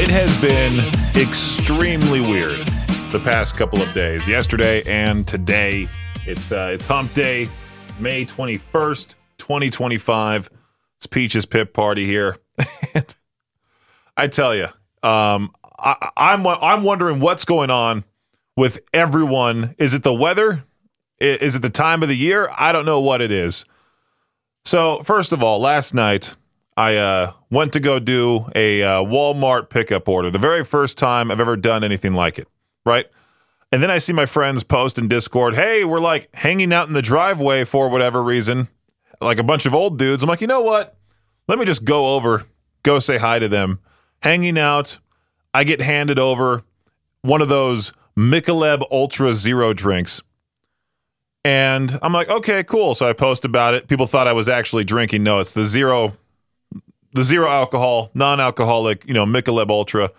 It has been extremely weird the past couple of days. Yesterday and today, it's Hump Day, May 21st, 2025. It's Peach's Pip Party here. I tell you, I'm wondering what's going on with everyone. Is it the weather? Is it the time of the year? I don't know what it is. So, first of all, last night, I went to go do a Walmart pickup order. The very first time I've ever done anything like it, right? And then I see my friends post in Discord, hey, we're like hanging out in the driveway for whatever reason, like a bunch of old dudes. I'm like, you know what? Let me just go over, go say hi to them. Hanging out, I get handed over one of those Michelob Ultra Zero drinks. And I'm like, okay, cool. So I post about it. People thought I was actually drinking. No, it's the zero alcohol, non-alcoholic, Michelob Ultra.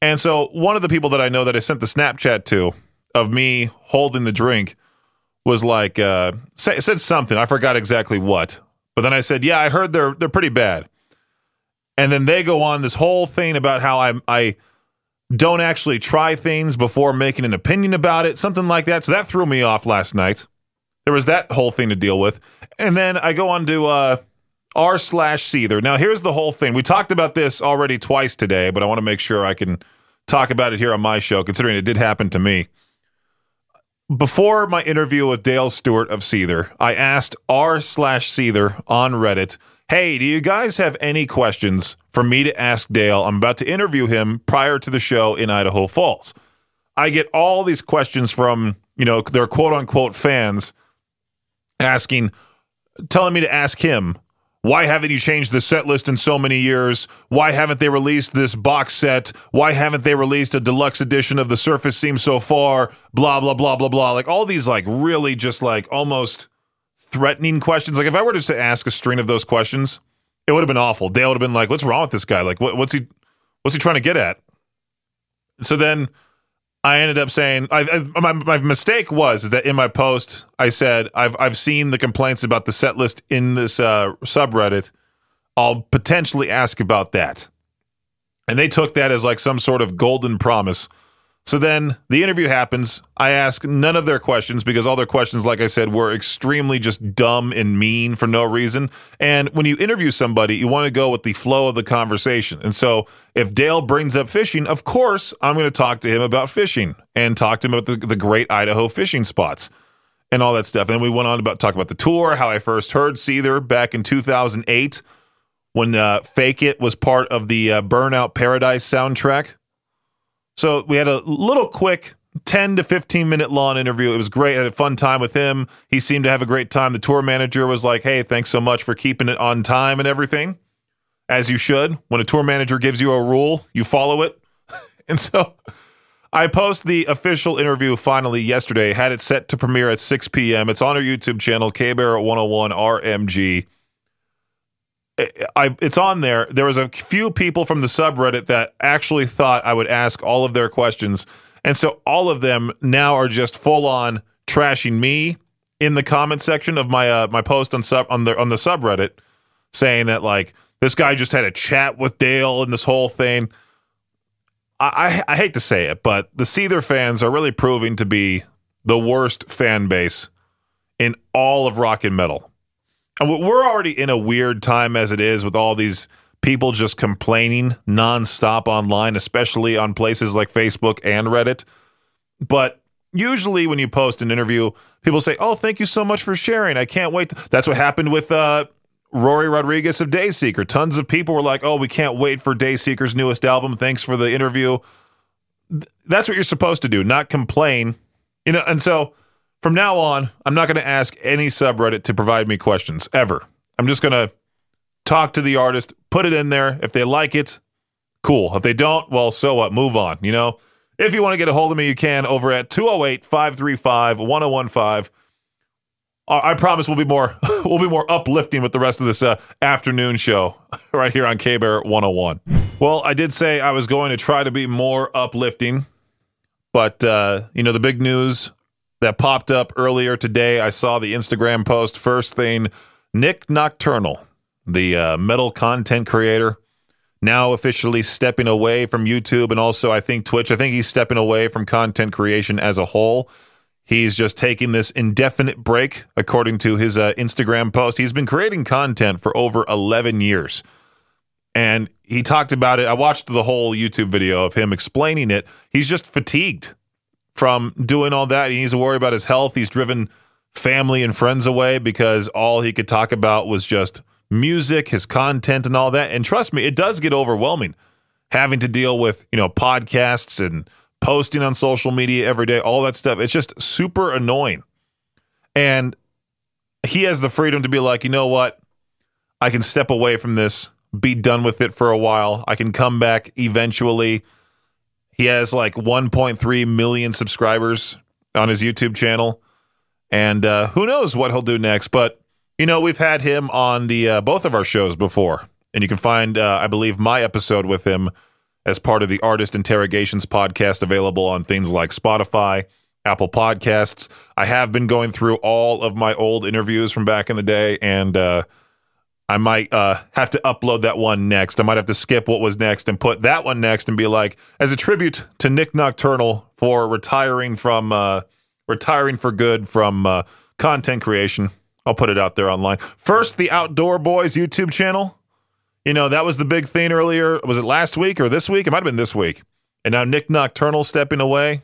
And so one of the people that I know that I sent the Snapchat to of me holding the drink was like, said something. I forgot exactly what. But then I said, yeah, I heard they're pretty bad. And then they go on this whole thing about how I don't actually try things before making an opinion about it, something like that. So that threw me off last night. There was that whole thing to deal with. And then I go on to r/Seether. Now, here's the whole thing. We talked about this already twice today, but I want to make sure I can talk about it here on my show, considering it did happen to me. Before my interview with Dale Stewart of Seether, I asked r/Seether on Reddit, hey, do you guys have any questions for me to ask Dale? I'm about to interview him prior to the show in Idaho Falls. I get all these questions from, their quote-unquote fans telling me to ask him, why haven't you changed the set list in so many years? Why haven't they released this box set? Why haven't they released a deluxe edition of The Surface Seems So Far? Blah, blah, blah, blah, blah. Like all these really just almost threatening questions. Like if I were just to ask a string of those questions, it would have been awful. Dale would have been like, what's wrong with this guy? Like what's he trying to get at? So then I ended up saying, my mistake was that in my post, I said, I've seen the complaints about the set list in this subreddit. I'll potentially ask about that. And they took that as like some sort of golden promise. So then the interview happens. I ask none of their questions because all their questions, like I said, were extremely just dumb and mean for no reason. And when you interview somebody, you want to go with the flow of the conversation. And so if Dale brings up fishing, of course, I'm going to talk to him about fishing and talk to him about the great Idaho fishing spots and all that stuff. And then we went on about talk about the tour, how I first heard Seether back in 2008 when Fake It was part of the Burnout Paradise soundtrack. So we had a little quick 10 to 15 minute long interview. It was great. I had a fun time with him. He seemed to have a great time. The tour manager was like, hey, thanks so much for keeping it on time and everything, as you should. When a tour manager gives you a rule, you follow it. And so I posted the official interview finally yesterday, had it set to premiere at 6 p.m. It's on our YouTube channel, KBear101 RMG. It's on there. There was a few people from the subreddit that actually thought I would ask all of their questions. And so all of them now are just full on trashing me in the comment section of my my post on the subreddit, saying that like this guy just had a chat with Dale and this whole thing. I hate to say it, but the Seether fans are really proving to be the worst fan base in all of rock and metal. And we're already in a weird time as it is with all these people just complaining nonstop online, especially on places like Facebook and Reddit. But usually when you post an interview, people say, oh, thank you so much for sharing. I can't wait. That's what happened with Rory Rodriguez of Dayseeker. Tons of people were like, oh, we can't wait for Dayseeker's newest album. Thanks for the interview. That's what you're supposed to do, not complain. And so from now on, I'm not going to ask any subreddit to provide me questions, ever. I'm just going to talk to the artist, put it in there. If they like it, cool. If they don't, well, so what? Move on, If you want to get a hold of me, you can over at 208-535-1015. I promise we'll be more uplifting with the rest of this afternoon show right here on K-Bear 101. Well, I did say I was going to try to be more uplifting, but, the big news that popped up earlier today, I saw the Instagram post first thing. Nick Nocturnal, the metal content creator, now officially stepping away from YouTube and also I think Twitch. I think he's stepping away from content creation as a whole. He's just taking this indefinite break, according to his Instagram post. He's been creating content for over 11 years. And he talked about it. I watched the whole YouTube video of him explaining it. He's just fatigued from doing all that. He needs to worry about his health. He's driven family and friends away because all he could talk about was just music, his content, and all that. And trust me, it does get overwhelming having to deal with, podcasts and posting on social media every day, all that stuff. It's just super annoying. And he has the freedom to be like, you know what? I can step away from this, be done with it for a while. I can come back eventually. He has like 1.3 million subscribers on his YouTube channel. And who knows what he'll do next. But, we've had him on the both of our shows before. And you can find, I believe, my episode with him as part of the Artist Interrogations podcast, available on things like Spotify, Apple Podcasts. I have been going through all of my old interviews from back in the day, and I might have to upload that one next. I might have to skip what was next and put that one next and be like, as a tribute to Nick Nocturnal for retiring for good from content creation. I'll put it out there online. First, the Outdoor Boys YouTube channel. That was the big thing earlier. Was it last week or this week? It might have been this week. And now Nick Nocturnal stepping away.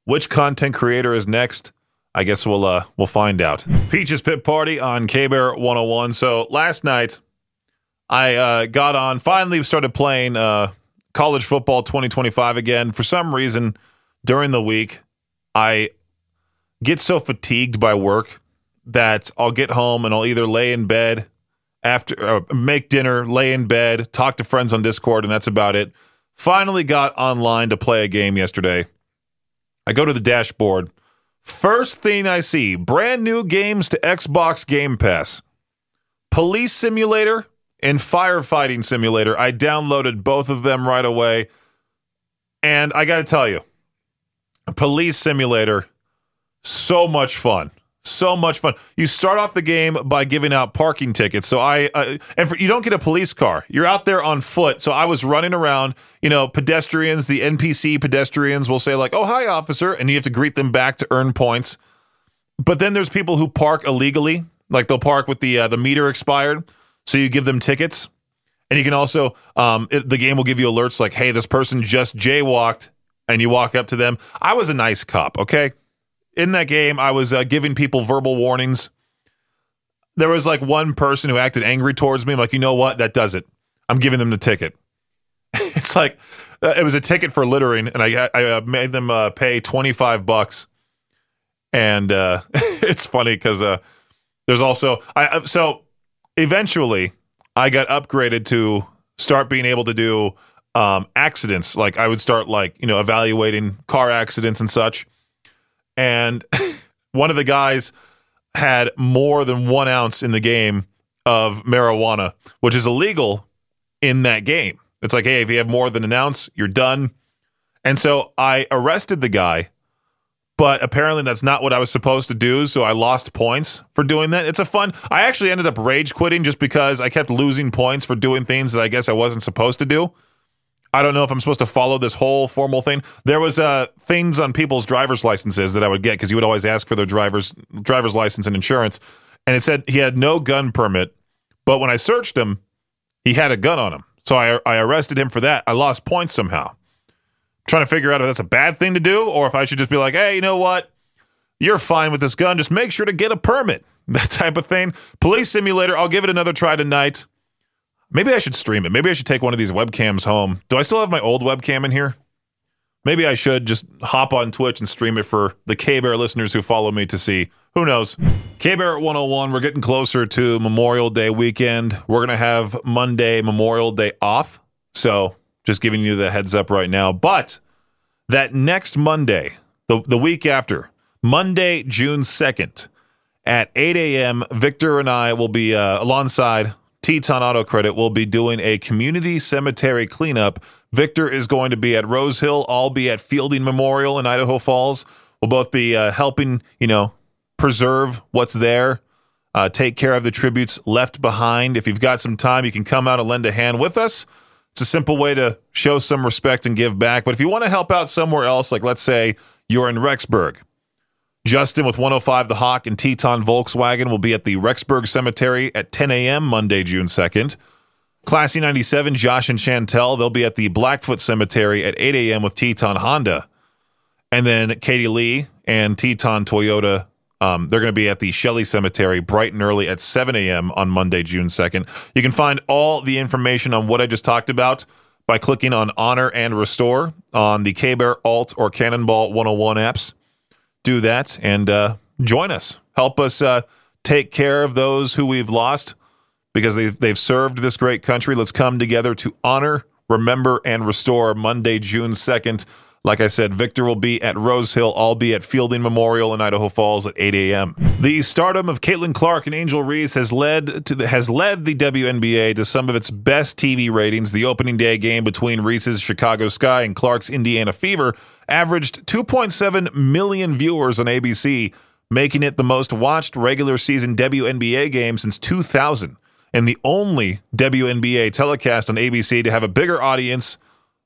Which content creator is next? I guess we'll find out. Peach's Pit Party on K-Bear 101. So last night, I got on, finally started playing college football 2025 again. For some reason, during the week, I get so fatigued by work that I'll get home and I'll either lay in bed, make dinner, lay in bed, talk to friends on Discord, and that's about it. Finally got online to play a game yesterday. I go to the dashboard. First thing I see, brand new games to Xbox Game Pass. Police Simulator and Firefighting Simulator. I downloaded both of them right away. And I got to tell you, Police Simulator, so much fun. So much fun. You start off the game by giving out parking tickets. So you don't get a police car. You're out there on foot. So I was running around, pedestrians, the NPC pedestrians will say like, "Oh, hi, officer." And you have to greet them back to earn points. But then there's people who park illegally. Like they'll park with the meter expired. So you give them tickets. And you can also, the game will give you alerts like, "Hey, this person just jaywalked," and you walk up to them. I was a nice cop, okay? In that game, I was giving people verbal warnings. There was like one person who acted angry towards me. I'm like, you know what? That does it. I'm giving them the ticket. It's like, it was a ticket for littering, and I made them pay $25. And it's funny because there's also, so eventually I got upgraded to start being able to do accidents. Like I would start evaluating car accidents and such. And one of the guys had more than 1 ounce in the game of marijuana, which is illegal in that game. It's like, hey, if you have more than an ounce, you're done. And so I arrested the guy, but apparently that's not what I was supposed to do, so I lost points for doing that. I actually ended up rage quitting just because I kept losing points for doing things that I guess I wasn't supposed to do. I don't know if I'm supposed to follow this whole formal thing. There was things on people's driver's licenses that I would get because you would always ask for their driver's license and insurance. And it said he had no gun permit, but when I searched him, he had a gun on him. So I arrested him for that. I lost points somehow. I'm trying to figure out if that's a bad thing to do or if I should just be like, hey, you know what? You're fine with this gun. Just make sure to get a permit. That type of thing. Police Simulator, I'll give it another try tonight. Maybe I should stream it. Maybe I should take one of these webcams home. Do I still have my old webcam in here? Maybe I should just hop on Twitch and stream it for the K-Bear listeners who follow me to see. Who knows? K-Bear 101, we're getting closer to Memorial Day weekend. We're going to have Monday, Memorial Day off. So just giving you the heads up right now. But that next Monday, the week after, Monday, June 2nd, at 8 a.m., Victor and I will be alongside Teton Auto Credit. We'll be doing a community cemetery cleanup. Victor is going to be at Rose Hill. I'll be at Fielding Memorial in Idaho Falls. We'll both be helping, preserve what's there, take care of the tributes left behind. If you've got some time, you can come out and lend a hand with us. It's a simple way to show some respect and give back. But if you want to help out somewhere else, like let's say you're in Rexburg, Justin with 105 The Hawk and Teton Volkswagen will be at the Rexburg Cemetery at 10 a.m. Monday, June 2nd. Classy 97, Josh and Chantel, they'll be at the Blackfoot Cemetery at 8 a.m. with Teton Honda. And then Katie Lee and Teton Toyota, they're going to be at the Shelley Cemetery bright and early at 7 a.m. on Monday, June 2nd. You can find all the information on what I just talked about by clicking on Honor and Restore on the K-Bear, Alt, or Cannonball 101 apps. Do that and join us. Help us take care of those who we've lost because they've served this great country. Let's come together to honor, remember, and restore Monday, June 2nd. Like I said, Victor will be at Rose Hill. I'll be at Fielding Memorial in Idaho Falls at 8 a.m. The stardom of Caitlin Clark and Angel Reese has led the WNBA to some of its best TV ratings. The opening day game between Reese's Chicago Sky and Clark's Indiana Fever averaged 2.7 million viewers on ABC, making it the most watched regular season WNBA game since 2000. And the only WNBA telecast on ABC to have a bigger audience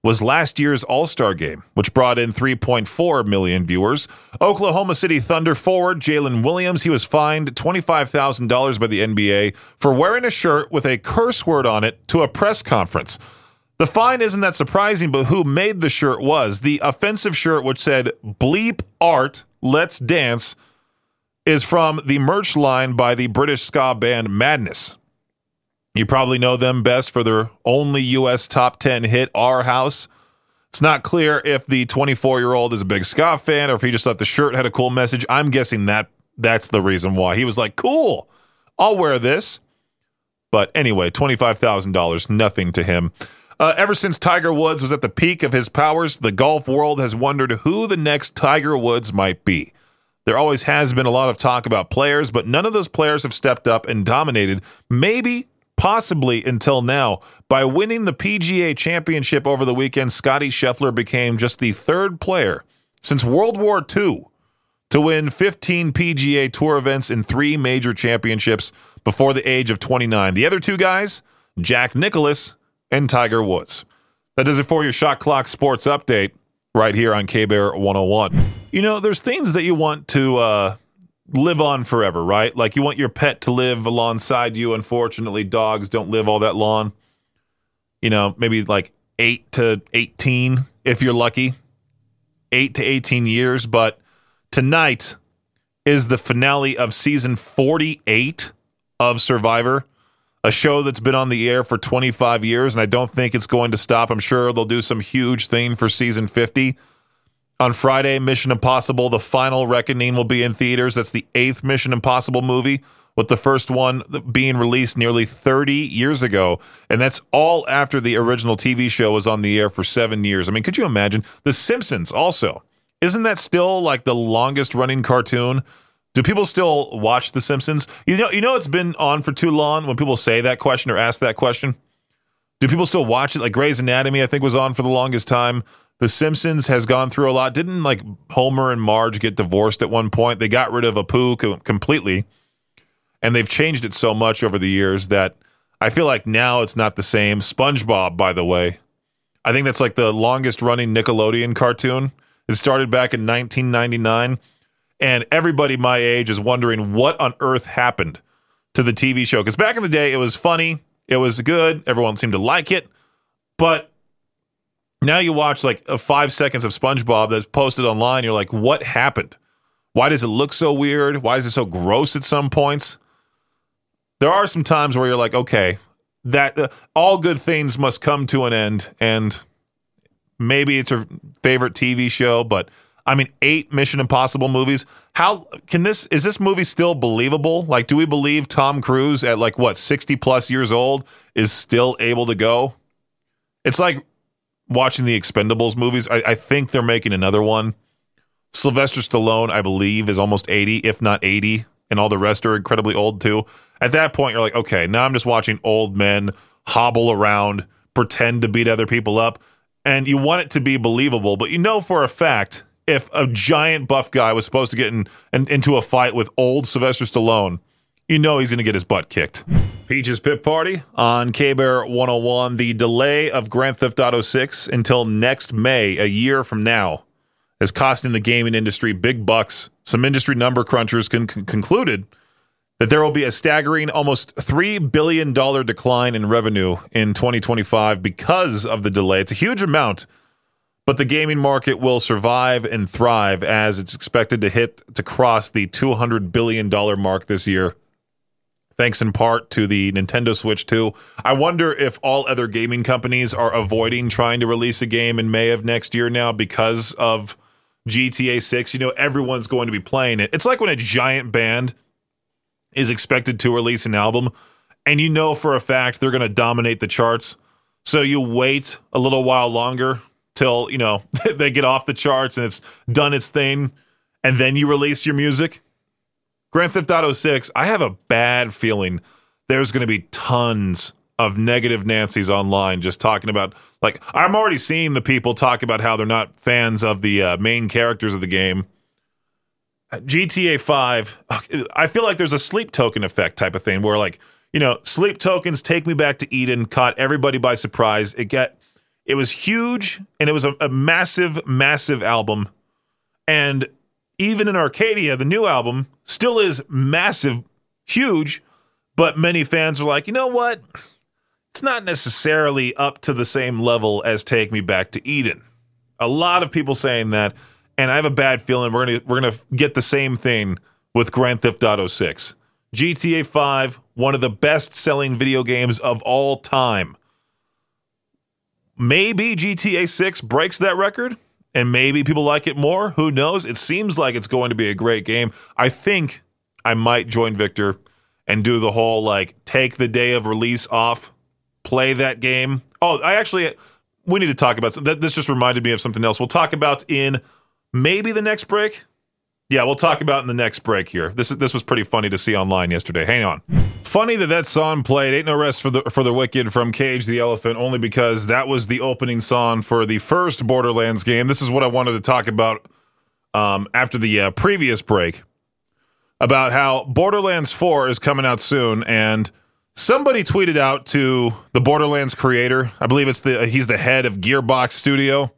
was last year's All-Star Game, which brought in 3.4 million viewers. Oklahoma City Thunder forward Jalen Williams, he was fined $25,000 by the NBA for wearing a shirt with a curse word on it to a press conference. The fine isn't that surprising, but who made the shirt was. The offensive shirt, which said, "Bleep Art, Let's Dance," is from the merch line by the British ska band Madness. You probably know them best for their only U.S. top 10 hit, Our House. It's not clear if the 24-year-old is a big ska fan or if he just thought the shirt had a cool message. I'm guessing that's the reason why. He was like, cool, I'll wear this. But anyway, $25,000, nothing to him. Ever since Tiger Woods was at the peak of his powers, the golf world has wondered who the next Tiger Woods might be. There always has been a lot of talk about players, but none of those players have stepped up and dominated, possibly until now. By winning the PGA Championship over the weekend, Scottie Scheffler became just the third player since World War II to win 15 PGA Tour events in 3 major championships before the age of 29. The other two guys, Jack Nicklaus and Tiger Woods. That does it for your Shot Clock Sports Update right here on K-Bear 101. You know, there's things that you want to live on forever, right? Like you want your pet to live alongside you. Unfortunately, dogs don't live all that long. You know, maybe like 8 to 18 if you're lucky. 8 to 18 years. But tonight is the finale of season 48 of Survivor, a show that's been on the air for 25 years, and I don't think it's going to stop. I'm sure they'll do some huge thing for season 50. On Friday, Mission Impossible, The Final Reckoning will be in theaters. That's the 8th Mission Impossible movie, with the first one being released nearly 30 years ago. And that's all after the original TV show was on the air for 7 years. I mean, could you imagine? The Simpsons also. Isn't that still like the longest running cartoon? Do people still watch The Simpsons? You know it's been on for too long when people say that question or ask that question. Do people still watch it? Like Grey's Anatomy, I think, was on for the longest time. The Simpsons has gone through a lot. Didn't like Homer and Marge get divorced at one point? They got rid of Apu completely, and they've changed it so much over the years that I feel like now it's not the same. SpongeBob, by the way, I think that's like the longest running Nickelodeon cartoon. It started back in 1999, and everybody my age is wondering what on earth happened to the TV show. Because back in the day, it was funny, it was good, everyone seemed to like it, but now you watch like 5 seconds of SpongeBob that's posted online. You're like, what happened? Why does it look so weird? Why is it so gross at some points? There are some times where you're like, okay, that all good things must come to an end. And maybe it's your favorite TV show, but I mean, 8 Mission Impossible movies. Is this movie still believable? Like, do we believe Tom Cruise at like, what, 60 plus years old is still able to go? It's like watching the Expendables movies. I think they're making another one. Sylvester Stallone, I believe, is almost 80, if not 80, and all the rest are incredibly old too. At that point, you're like, okay, now I'm just watching old men hobble around, pretend to beat other people up, and you want it to be believable, but you know for a fact, if a giant buff guy was supposed to get into a fight with old Sylvester Stallone, you know he's going to get his butt kicked. Peach's Pit Party on K-Bear 101. The delay of Grand Theft Auto 6 until next May, a year from now, is costing the gaming industry big bucks. Some industry number crunchers concluded that there will be a staggering almost $3 billion decline in revenue in 2025 because of the delay. It's a huge amount, but the gaming market will survive and thrive as it's expected to cross the $200 billion mark this year, thanks in part to the Nintendo Switch 2. I wonder if all other gaming companies are avoiding trying to release a game in May of next year now because of GTA 6. You know, everyone's going to be playing it. It's like when a giant band is expected to release an album, and you know for a fact they're going to dominate the charts. So you wait a little while longer till, you know, they get off the charts and it's done its thing, and then you release your music. Grand Theft Auto 6, I have a bad feeling there's going to be tons of negative Nancys online just talking about, like, I'm already seeing the people talk about how they're not fans of the main characters of the game. GTA 5, I feel like there's a sleep token effect type of thing where, like, you know, sleep tokens Take Me Back to Eden caught everybody by surprise. It was huge, and it was a massive, massive album. And even in Arcadia, the new album still is massive, huge, but many fans are like, you know what? It's not necessarily up to the same level as Take Me Back to Eden. A lot of people saying that. And I have a bad feeling we're gonna get the same thing with Grand Theft Auto 6. GTA 5, one of the best-selling video games of all time. Maybe GTA 6 breaks that record, and maybe people like it more. Who knows? It seems like it's going to be a great game. I think I might join Victor and do the whole, like, take the day of release off, play that game. Oh, we need to talk about something. This just reminded me of something else we'll talk about in maybe the next break. Yeah, we'll talk about in the next break here. This was pretty funny to see online yesterday. Hang on. Funny that song played, Ain't No Rest for the Wicked from Cage the Elephant, only because that was the opening song for the first Borderlands game. This is what I wanted to talk about after the previous break, about how Borderlands 4 is coming out soon, and somebody tweeted out to the Borderlands creator, I believe he's the head of Gearbox Studio.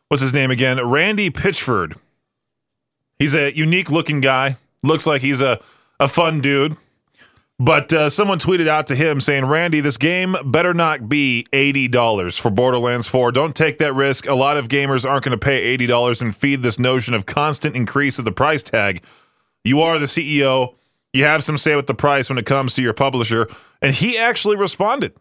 What's his name again? Randy Pitchford. He's a unique-looking guy. Looks like he's a fun dude. But someone tweeted out to him saying, Randy, this game better not be $80 for Borderlands 4. Don't take that risk. A lot of gamers aren't going to pay $80 and feed this notion of constant increase of the price tag. You are the CEO. You have some say with the price when it comes to your publisher. And he actually responded.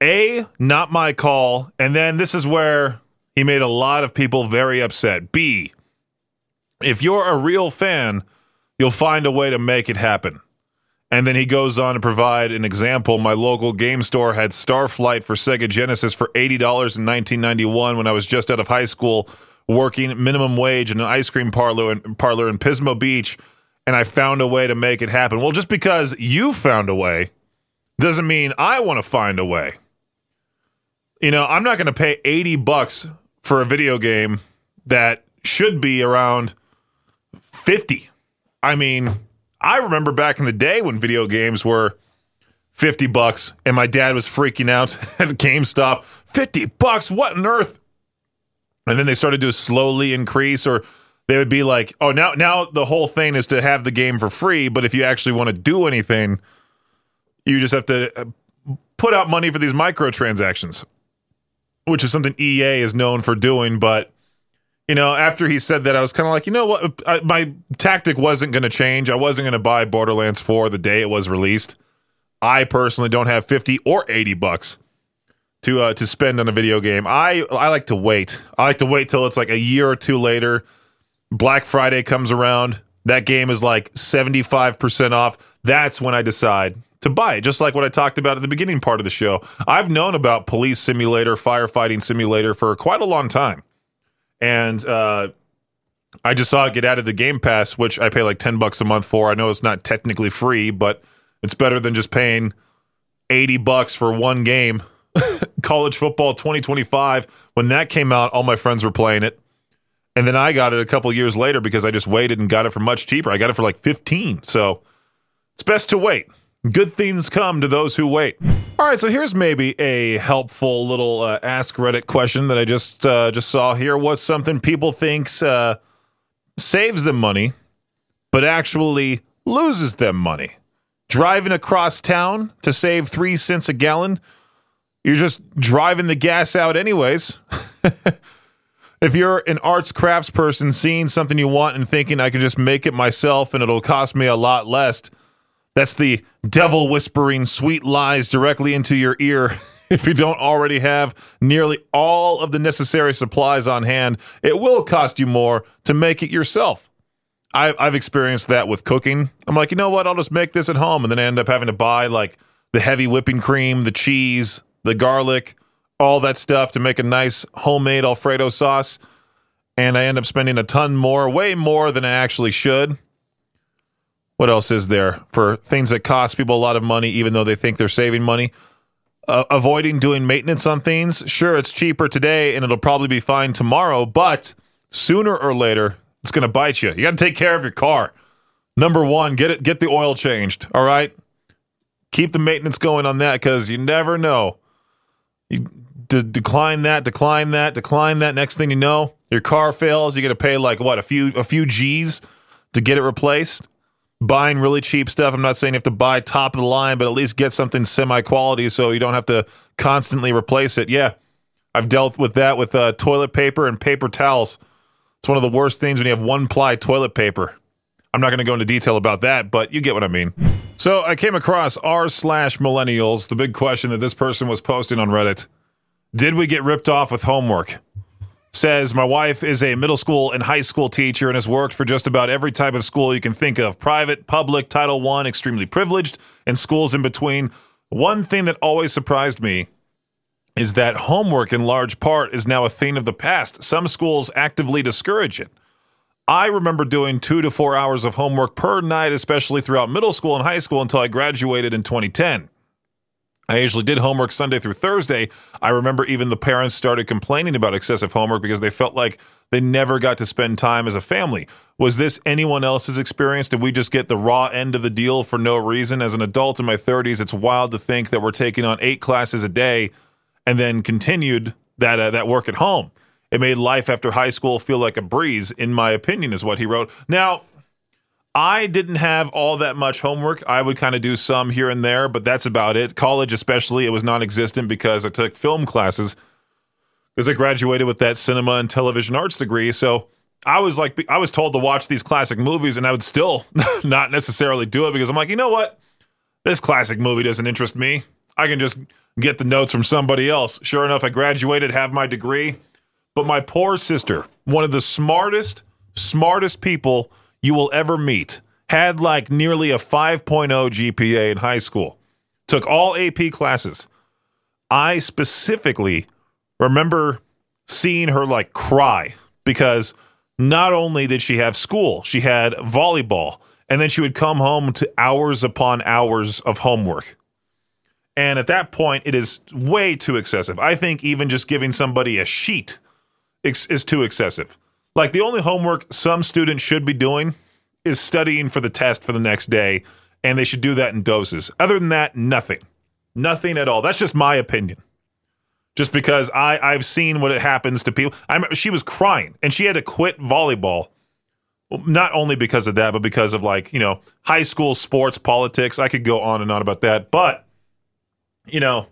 A, not my call. And then this is where he made a lot of people very upset. B, if you're a real fan, you'll find a way to make it happen. And then he goes on to provide an example. My local game store had Starflight for Sega Genesis for $80 in 1991 when I was just out of high school working minimum wage in an ice cream parlor in Pismo Beach, and I found a way to make it happen. Well, just because you found a way doesn't mean I want to find a way. You know, I'm not going to pay $80 for a video game that should be around $50. I mean, I remember back in the day when video games were $50 and my dad was freaking out at GameStop. $50? What on earth? And then they started to slowly increase, or they would be like, oh, now the whole thing is to have the game for free, but if you actually want to do anything, you just have to put out money for these microtransactions, which is something EA is known for doing. But, you know, after he said that, I was kind of like, you know what? My tactic wasn't going to change. I wasn't going to buy Borderlands 4 the day it was released. I personally don't have $50 or $80 to spend on a video game. I like to wait. I like to wait till it's like a year or two later. Black Friday comes around. That game is like 75% off. That's when I decide to buy it, just like what I talked about at the beginning part of the show. I've known about Police Simulator, Firefighting Simulator for quite a long time. And I just saw it get added to Game Pass, which I pay like $10 a month for. I know it's not technically free, but it's better than just paying $80 for one game. College Football 2025, when that came out, all my friends were playing it. And then I got it a couple years later because I just waited and got it for much cheaper. I got it for like $15. So It's best to wait. Good things come to those who wait. All right, so here's maybe a helpful little Ask Reddit question that I just saw here. What's something people think saves them money, but actually loses them money? Driving across town to save 3 cents a gallon? You're just driving the gas out anyways. If you're an arts crafts person seeing something you want and thinking I can just make it myself and it'll cost me a lot less, that's the devil whispering sweet lies directly into your ear. If you don't already have nearly all of the necessary supplies on hand, it will cost you more to make it yourself. I've experienced that with cooking. I'm like, you know what? I'll just make this at home. And then I end up having to buy like the heavy whipping cream, the cheese, the garlic, all that stuff to make a nice homemade Alfredo sauce. And I end up spending a ton more, way more than I actually should. What else is there for things that cost people a lot of money, even though they think they're saving money? Avoiding doing maintenance on things. Sure, it's cheaper today and it'll probably be fine tomorrow, but sooner or later, it's going to bite you. You got to take care of your car. Number one, get the oil changed, all right? Keep the maintenance going on that because you never know. You decline that. Next thing you know, your car fails. You got to pay like, what, a few G's to get it replaced? Buying really cheap stuff. I'm not saying you have to buy top of the line, but at least get something semi-quality so you don't have to constantly replace it. Yeah, I've dealt with that with toilet paper and paper towels. It's one of the worst things when you have one-ply toilet paper. I'm not going to go into detail about that, but you get what I mean. So I came across r/millennials, the big question that this person was posting on Reddit. Did we get ripped off with homework? Says, my wife is a middle school and high school teacher and has worked for just about every type of school you can think of. Private, public, Title I, extremely privileged, and schools in between. One thing that always surprised me is that homework in large part is now a thing of the past. Some schools actively discourage it. I remember doing 2 to 4 hours of homework per night, especially throughout middle school and high school until I graduated in 2010. I usually did homework Sunday through Thursday. I remember even the parents started complaining about excessive homework because they felt like they never got to spend time as a family. Was this anyone else's experience? Did we just get the raw end of the deal for no reason? As an adult in my 30s, it's wild to think that we're taking on 8 classes a day and then continued that work at home. It made life after high school feel like a breeze, in my opinion, is what he wrote. Now, I didn't have all that much homework. I would kind of do some here and there, but that's about it. College especially, it was non-existent because I took film classes because I graduated with that cinema and television arts degree. So I was told to watch these classic movies, and I would still not necessarily do it because I'm like, you know what? This classic movie doesn't interest me. I can just get the notes from somebody else. Sure enough, I graduated, have my degree. But my poor sister, one of the smartest people you will ever meet, had like nearly a 5.0 GPA in high school, took all AP classes. I specifically remember seeing her like cry because not only did she have school, she had volleyball, and then she would come home to hours upon hours of homework. And at that point, it is way too excessive. I think even just giving somebody a sheet is too excessive. Like, the only homework some students should be doing is studying for the test for the next day, and they should do that in doses. Other than that, nothing. Nothing at all. That's just my opinion. Just because I've seen what it happens to people. I remember she was crying, and she had to quit volleyball. Well, not only because of that, but because of, like, you know, high school sports, politics. I could go on and on about that. But, you know,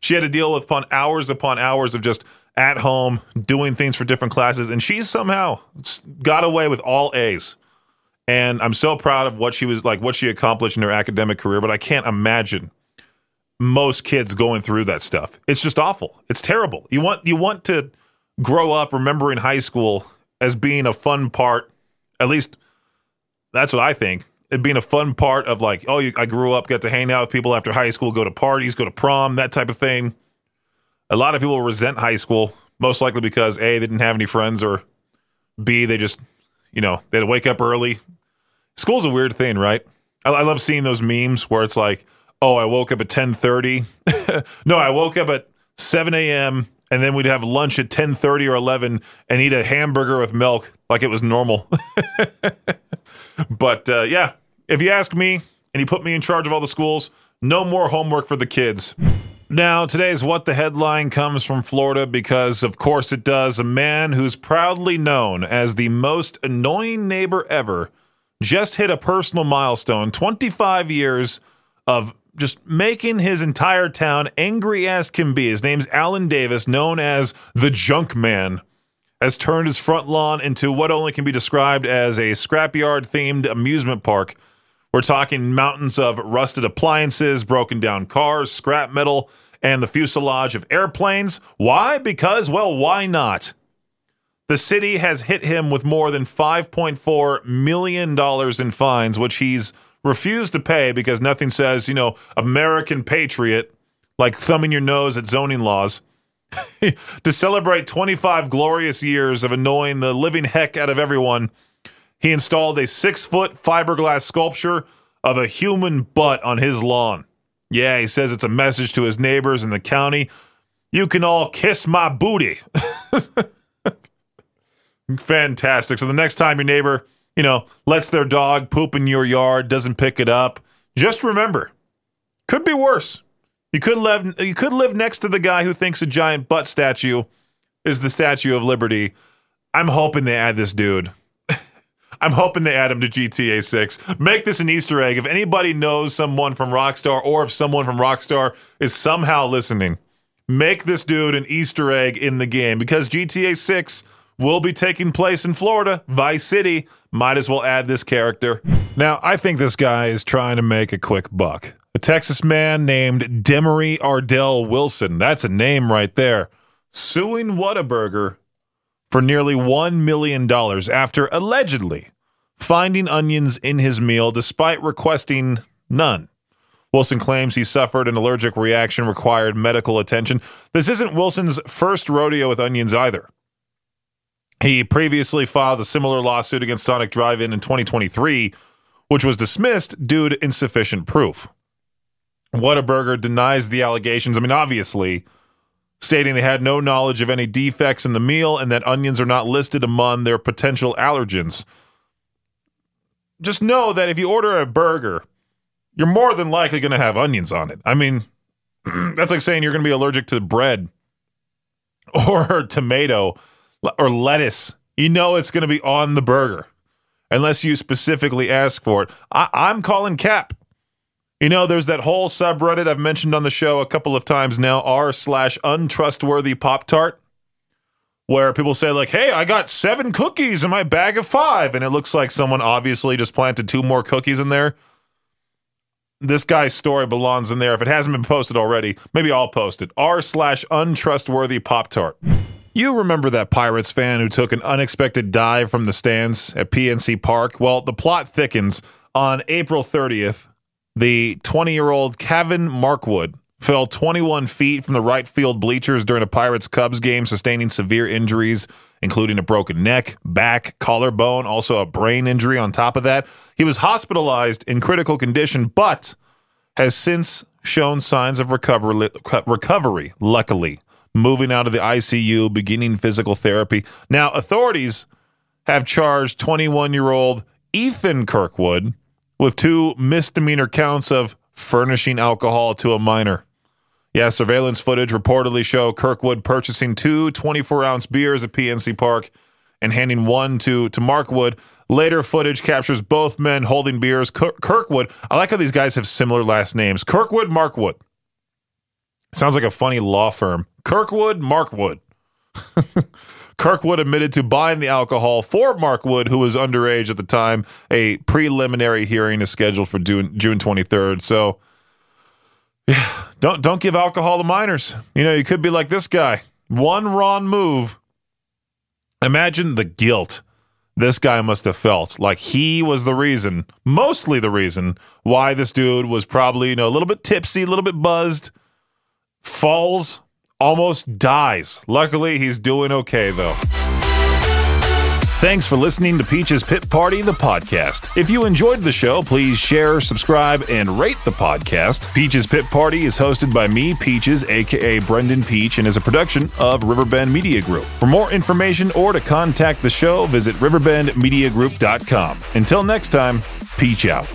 she had to deal with upon hours of just at home, doing things for different classes, and she somehow got away with all A's. And I'm so proud of what she accomplished in her academic career, but I can't imagine most kids going through that stuff. It's just awful. It's terrible. You want to grow up remembering high school as being a fun part, at least that's what I think. It being a fun part of like, I grew up, got to hang out with people after high school, go to parties, go to prom, that type of thing. A lot of people resent high school, most likely because A, they didn't have any friends, or B, they just, they had to wake up early. School's a weird thing, right? I love seeing those memes where it's like, I woke up at 10:30. No, I woke up at 7 a.m. and then we'd have lunch at 10:30 or 11 and eat a hamburger with milk like it was normal. But yeah, if you ask me, and he put me in charge of all the schools. No more homework for the kids. Now, today's What the Headline comes from Florida because, of course it does, a man who's proudly known as the most annoying neighbor ever just hit a personal milestone, 25 years of just making his entire town angry as can be. His name's Alan Davis, known as the Junk Man, has turned his front lawn into what only can be described as a scrapyard-themed amusement park. We're talking mountains of rusted appliances, broken down cars, scrap metal, and the fuselage of airplanes. Why? Because, well, why not? The city has hit him with more than $5.4 million in fines, which he's refused to pay because nothing says, American patriot, like thumbing your nose at zoning laws. To celebrate 25 glorious years of annoying the living heck out of everyone, he installed a 6-foot fiberglass sculpture of a human butt on his lawn. Yeah, he says it's a message to his neighbors in the county. You can all kiss my booty. Fantastic. So the next time your neighbor, lets their dog poop in your yard, doesn't pick it up, just remember, could be worse. You could live next to the guy who thinks a giant butt statue is the Statue of Liberty. I'm hoping they add this dude. I'm hoping they add him to GTA 6. Make this an Easter egg. If anybody knows someone from Rockstar, or if someone from Rockstar is somehow listening, make this dude an Easter egg in the game, because GTA 6 will be taking place in Florida, Vice City. Might as well add this character. Now, I think this guy is trying to make a quick buck. A Texas man named Demery Ardell Wilson, that's a name right there, suing Whataburger for nearly $1 million after allegedly finding onions in his meal despite requesting none. Wilson claims he suffered an allergic reaction, required medical attention. This isn't Wilson's first rodeo with onions either. He previously filed a similar lawsuit against Sonic Drive-In in 2023, which was dismissed due to insufficient proof. Whataburger denies the allegations, obviously, stating they had no knowledge of any defects in the meal and that onions are not listed among their potential allergens. Just know that if you order a burger, you're more than likely going to have onions on it. That's like saying you're going to be allergic to bread or tomato or lettuce. It's going to be on the burger unless you specifically ask for it. I'm calling cap. There's that whole subreddit I've mentioned on the show a couple of times now, r/untrustworthy Pop-Tart, where people say like, hey, I got 7 cookies in my bag of 5, and it looks like someone obviously just planted 2 more cookies in there. This guy's story belongs in there. If it hasn't been posted already, maybe I'll post it. r/untrustworthy Pop-Tart. You remember that Pirates fan who took an unexpected dive from the stands at PNC Park? Well, the plot thickens. On April 30th, the 20-year-old Kevin Markwood fell 21 feet from the right field bleachers during a Pirates-Cubs game, sustaining severe injuries, including a broken neck, back, collarbone, also a brain injury on top of that. He was hospitalized in critical condition, but has since shown signs of recovery, luckily, moving out of the ICU, beginning physical therapy. Now, authorities have charged 21-year-old Ethan Kirkwood with 2 misdemeanor counts of furnishing alcohol to a minor. Yeah, surveillance footage reportedly show Kirkwood purchasing 2 24-ounce beers at PNC Park and handing one to Markwood. Later footage captures both men holding beers. Kirkwood, I like how these guys have similar last names. Kirkwood, Markwood. Sounds like a funny law firm. Kirkwood, Markwood. Kirkwood admitted to buying the alcohol for Markwood, who was underage at the time. A preliminary hearing is scheduled for June 23rd. So, yeah, don't give alcohol to minors. You could be like this guy. One wrong move. Imagine the guilt this guy must have felt. Like he was the reason, mostly the reason, why this dude was probably, a little bit tipsy, a little bit buzzed, falls, almost dies. Luckily, he's doing okay, though. Thanks for listening to Peach's Pit Party, the podcast. If you enjoyed the show, please share, subscribe, and rate the podcast. Peach's Pit Party is hosted by me, Peaches, a.k.a. Brenden Peach, and is a production of Riverbend Media Group. For more information or to contact the show, visit riverbendmediagroup.com. Until next time, Peach out.